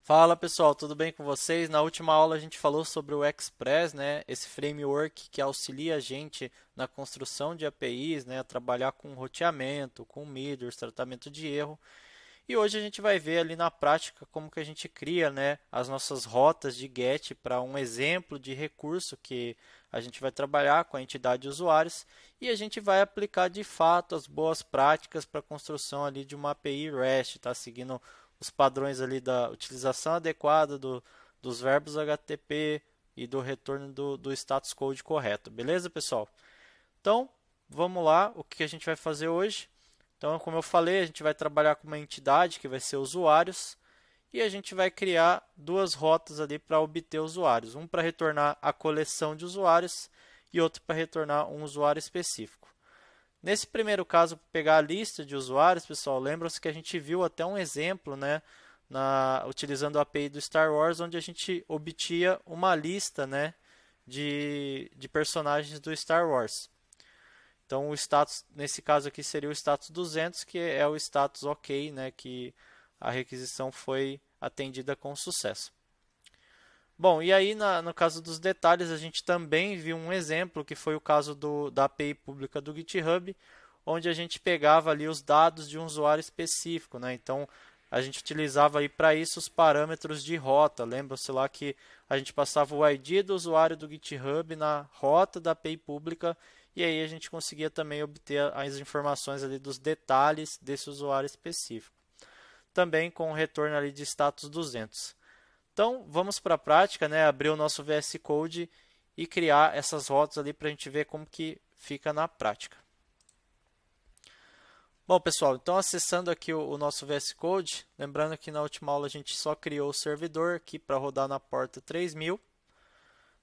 Fala pessoal, tudo bem com vocês? Na última aula a gente falou sobre o Express, né? Esse framework que auxilia a gente na construção de APIs, né? A trabalhar com roteamento, com middles, tratamento de erro. E hoje a gente vai ver ali na prática como que a gente cria, né, as nossas rotas de GET para um exemplo de recurso que a gente vai trabalhar com a entidade de usuários e a gente vai aplicar de fato as boas práticas para a construção ali de uma API REST, tá? Seguindo os padrões ali da utilização adequada dos verbos HTTP e do retorno do status code correto. Beleza, pessoal? Então, vamos lá, o que a gente vai fazer hoje? Então, como eu falei, a gente vai trabalhar com uma entidade que vai ser usuários e a gente vai criar duas rotas ali para obter usuários. Um para retornar a coleção de usuários e outro para retornar um usuário específico. Nesse primeiro caso, pegar a lista de usuários, pessoal, lembra-se que a gente viu até um exemplo, né, utilizando a API do Star Wars, onde a gente obtinha uma lista, né, de personagens do Star Wars. Então, o status, nesse caso aqui, seria o status 200, que é o status OK, né, que a requisição foi atendida com sucesso. Bom, e aí no caso dos detalhes, a gente também viu um exemplo, que foi o caso da API pública do GitHub, onde a gente pegava ali os dados de um usuário específico, né? Então, a gente utilizava aí para isso os parâmetros de rota. Lembra-se lá que a gente passava o ID do usuário do GitHub na rota da API pública e aí a gente conseguia também obter as informações ali dos detalhes desse usuário específico. Também com o retorno ali de status 200. Então, vamos para a prática, né? Abrir o nosso VS Code e criar essas rotas ali para a gente ver como que fica na prática. Bom, pessoal, então acessando aqui o nosso VS Code, lembrando que na última aula a gente só criou o servidor aqui para rodar na porta 3000,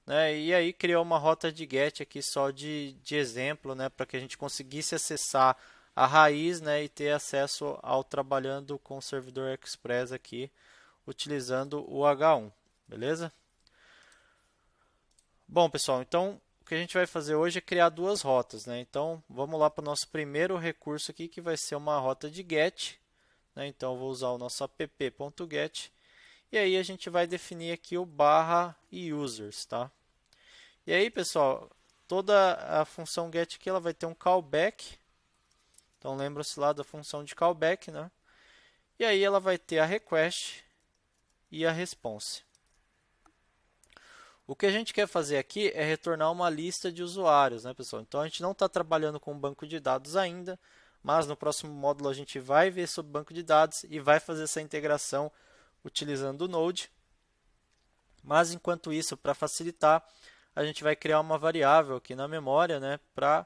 né? E aí criou uma rota de GET aqui só de exemplo, né? Para que a gente conseguisse acessar a raiz, né? E ter acesso ao trabalhando com o servidor Express aqui, utilizando o H1, beleza? Bom, pessoal, então o que a gente vai fazer hoje é criar duas rotas, né? Então, vamos lá para o nosso primeiro recurso aqui, que vai ser uma rota de GET, né? Então, eu vou usar o nosso app.get e aí a gente vai definir aqui o barra e users, tá? E aí, pessoal, toda a função GET aqui ela vai ter um callback. Então, lembra-se lá da função de callback, né? E aí ela vai ter a request e a response. O que a gente quer fazer aqui é retornar uma lista de usuários, né, pessoal? Então, a gente não está trabalhando com um banco de dados ainda, mas no próximo módulo a gente vai ver sobre banco de dados e vai fazer essa integração utilizando o Node. Mas, enquanto isso, para facilitar, a gente vai criar uma variável aqui na memória, né, para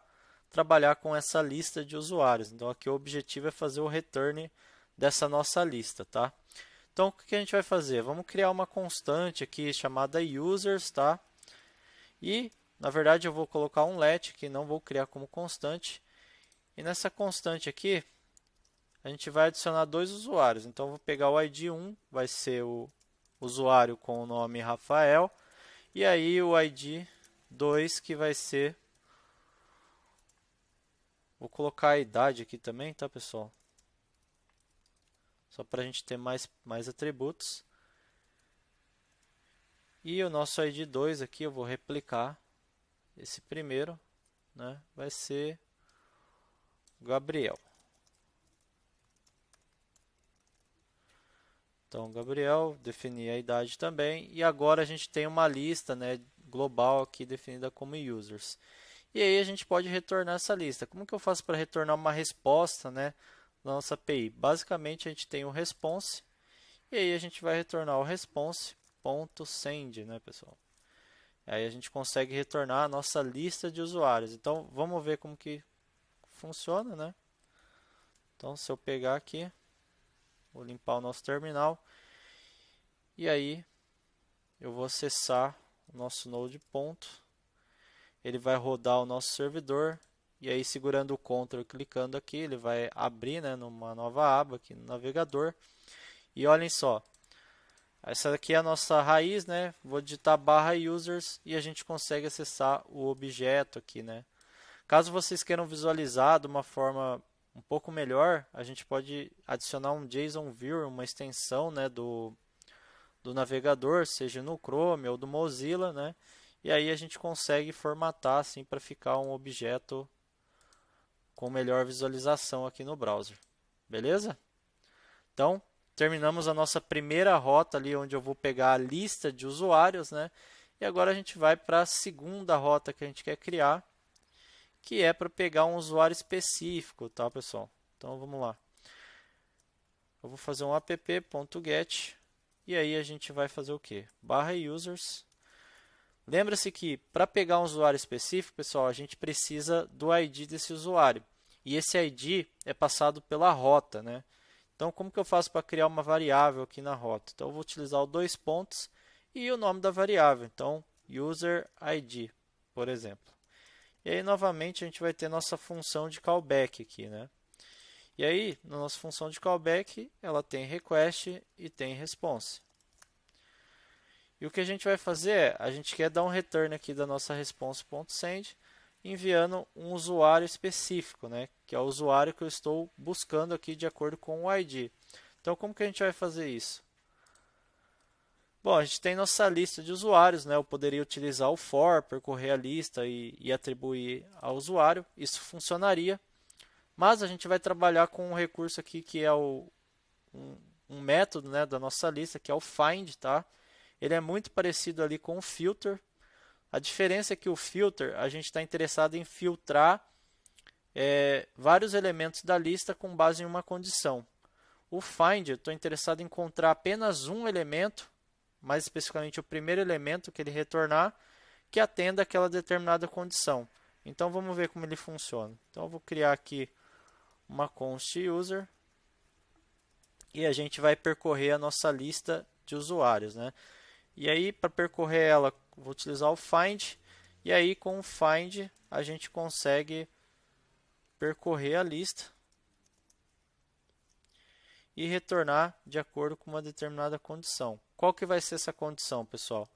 trabalhar com essa lista de usuários. Então, aqui o objetivo é fazer o return dessa nossa lista, tá? Então, o que a gente vai fazer? Vamos criar uma constante aqui chamada users, tá? E, na verdade, eu vou colocar um let, que não vou criar como constante. E nessa constante aqui, a gente vai adicionar dois usuários. Então, eu vou pegar o ID 1, vai ser o usuário com o nome Rafael. E aí, o ID 2, que vai ser... Vou colocar a idade aqui também, tá, pessoal? Só para a gente ter mais atributos. E o nosso ID 2 aqui, eu vou replicar esse primeiro, né? Vai ser Gabriel. Então, Gabriel, definir a idade também. E agora a gente tem uma lista, né, global aqui definida como users. E aí a gente pode retornar essa lista. Como que eu faço para retornar uma resposta, né, na nossa API? Basicamente, a gente tem o response. E aí a gente vai retornar o response.send, né, pessoal? Aí a gente consegue retornar a nossa lista de usuários. Então, vamos ver como que funciona, né? Então, se eu pegar aqui, vou limpar o nosso terminal. E aí, eu vou acessar o nosso node ponto. Ele vai rodar o nosso servidor. E aí, segurando o Ctrl, clicando aqui, ele vai abrir, né, numa nova aba aqui no navegador. E olhem só, essa aqui é a nossa raiz, né? Vou digitar barra users e a gente consegue acessar o objeto aqui, né? Caso vocês queiram visualizar de uma forma um pouco melhor, a gente pode adicionar um JSON Viewer, uma extensão, né, do navegador, seja no Chrome ou do Mozilla, né? E aí a gente consegue formatar assim para ficar um objeto com melhor visualização aqui no browser. Beleza? Então, terminamos a nossa primeira rota ali onde eu vou pegar a lista de usuários, né? E agora a gente vai para a segunda rota que a gente quer criar, que é para pegar um usuário específico, tá, pessoal? Então, vamos lá. Eu vou fazer um app.get e aí a gente vai fazer o quê? /users. Lembra-se que para pegar um usuário específico, pessoal, a gente precisa do ID desse usuário. E esse ID é passado pela rota, né? Então, como que eu faço para criar uma variável aqui na rota? Então, eu vou utilizar o 2 pontos e o nome da variável. Então, user ID, por exemplo. E aí, novamente, a gente vai ter nossa função de callback aqui, né? E aí, na nossa função de callback, ela tem request e tem response. E o que a gente vai fazer é, a gente quer dar um return aqui da nossa response.send, enviando um usuário específico, né? Que é o usuário que eu estou buscando aqui de acordo com o ID. Então, como que a gente vai fazer isso? Bom, a gente tem nossa lista de usuários, né? Eu poderia utilizar o for, percorrer a lista e atribuir ao usuário. Isso funcionaria. Mas a gente vai trabalhar com um recurso aqui que é um método, né, da nossa lista, que é o find, tá? Ele é muito parecido ali com o filter. A diferença é que o filter, a gente está interessado em filtrar vários elementos da lista com base em uma condição. O find, eu estou interessado em encontrar apenas um elemento, mais especificamente o primeiro elemento que ele retornar, que atenda aquela determinada condição. Então, vamos ver como ele funciona. Então, eu vou criar aqui uma const user e a gente vai percorrer a nossa lista de usuários, né? E aí, para percorrer ela, vou utilizar o find, e aí com o find a gente consegue percorrer a lista e retornar de acordo com uma determinada condição. Qual que vai ser essa condição, pessoal?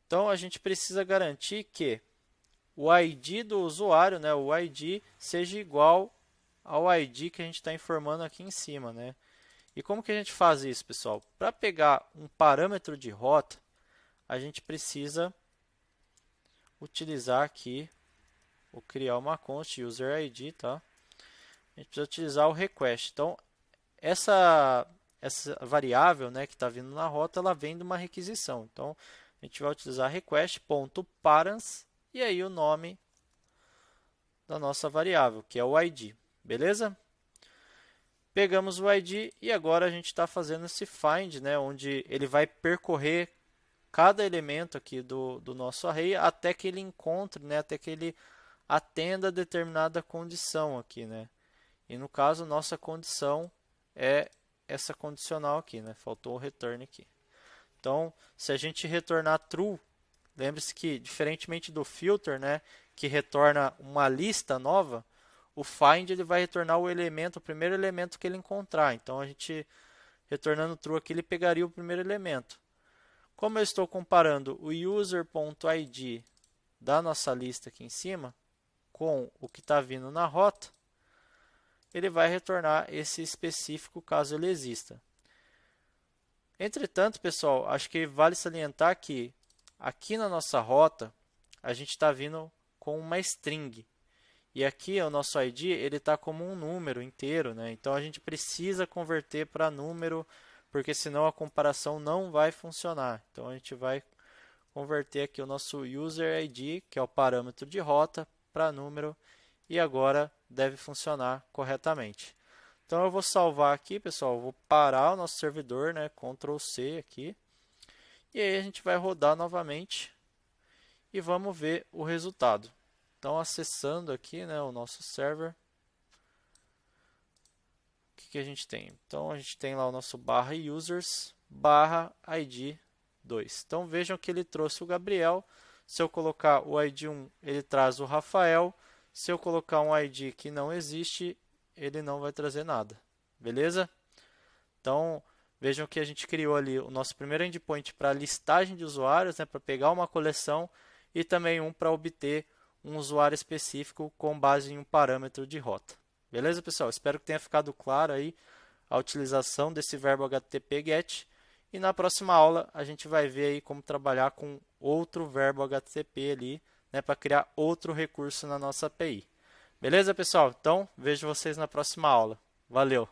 Então, a gente precisa garantir que o ID do usuário, né, o ID, seja igual ao ID que a gente está informando aqui em cima, né? E como que a gente faz isso, pessoal? Para pegar um parâmetro de rota, a gente precisa utilizar aqui, ou criar uma const user ID, tá? A gente precisa utilizar o request. Então, essa variável, né, que está vindo na rota, ela vem de uma requisição. Então, a gente vai utilizar request.params e aí o nome da nossa variável, que é o ID. Beleza? Pegamos o ID e agora a gente está fazendo esse find, né, onde ele vai percorrer cada elemento aqui do nosso array até que ele encontre, né, até que ele atenda determinada condição aqui, né? E no caso, nossa condição é essa condicional aqui, né? Faltou o return aqui. Então, se a gente retornar true, lembre-se que, diferentemente do filter, né, que retorna uma lista nova, o find ele vai retornar o primeiro elemento que ele encontrar. Então, a gente, retornando true aqui, ele pegaria o primeiro elemento. Como eu estou comparando o user.id da nossa lista aqui em cima com o que está vindo na rota, ele vai retornar esse específico caso ele exista. Entretanto, pessoal, acho que vale salientar que aqui na nossa rota a gente está vindo com uma string. E aqui o nosso ID ele está como um número inteiro, né? Então a gente precisa converter para número, porque senão a comparação não vai funcionar. Então a gente vai converter aqui o nosso user ID, que é o parâmetro de rota, para número, e agora deve funcionar corretamente. Então eu vou salvar aqui, pessoal, eu vou parar o nosso servidor, né, Ctrl C aqui, e aí a gente vai rodar novamente e vamos ver o resultado. Então, acessando aqui, né, o nosso server, o que a gente tem? Então, a gente tem lá o nosso /users /id2. Então, vejam que ele trouxe o Gabriel. Se eu colocar o ID1, ele traz o Rafael. Se eu colocar um ID que não existe, ele não vai trazer nada. Beleza? Então, vejam que a gente criou ali o nosso primeiro endpoint para listagem de usuários, né, para pegar uma coleção, e também um para obter um usuário específico com base em um parâmetro de rota. Beleza, pessoal? Espero que tenha ficado claro aí a utilização desse verbo HTTP GET. E na próxima aula a gente vai ver aí como trabalhar com outro verbo HTTP ali, né, para criar outro recurso na nossa API. Beleza, pessoal? Então, vejo vocês na próxima aula. Valeu!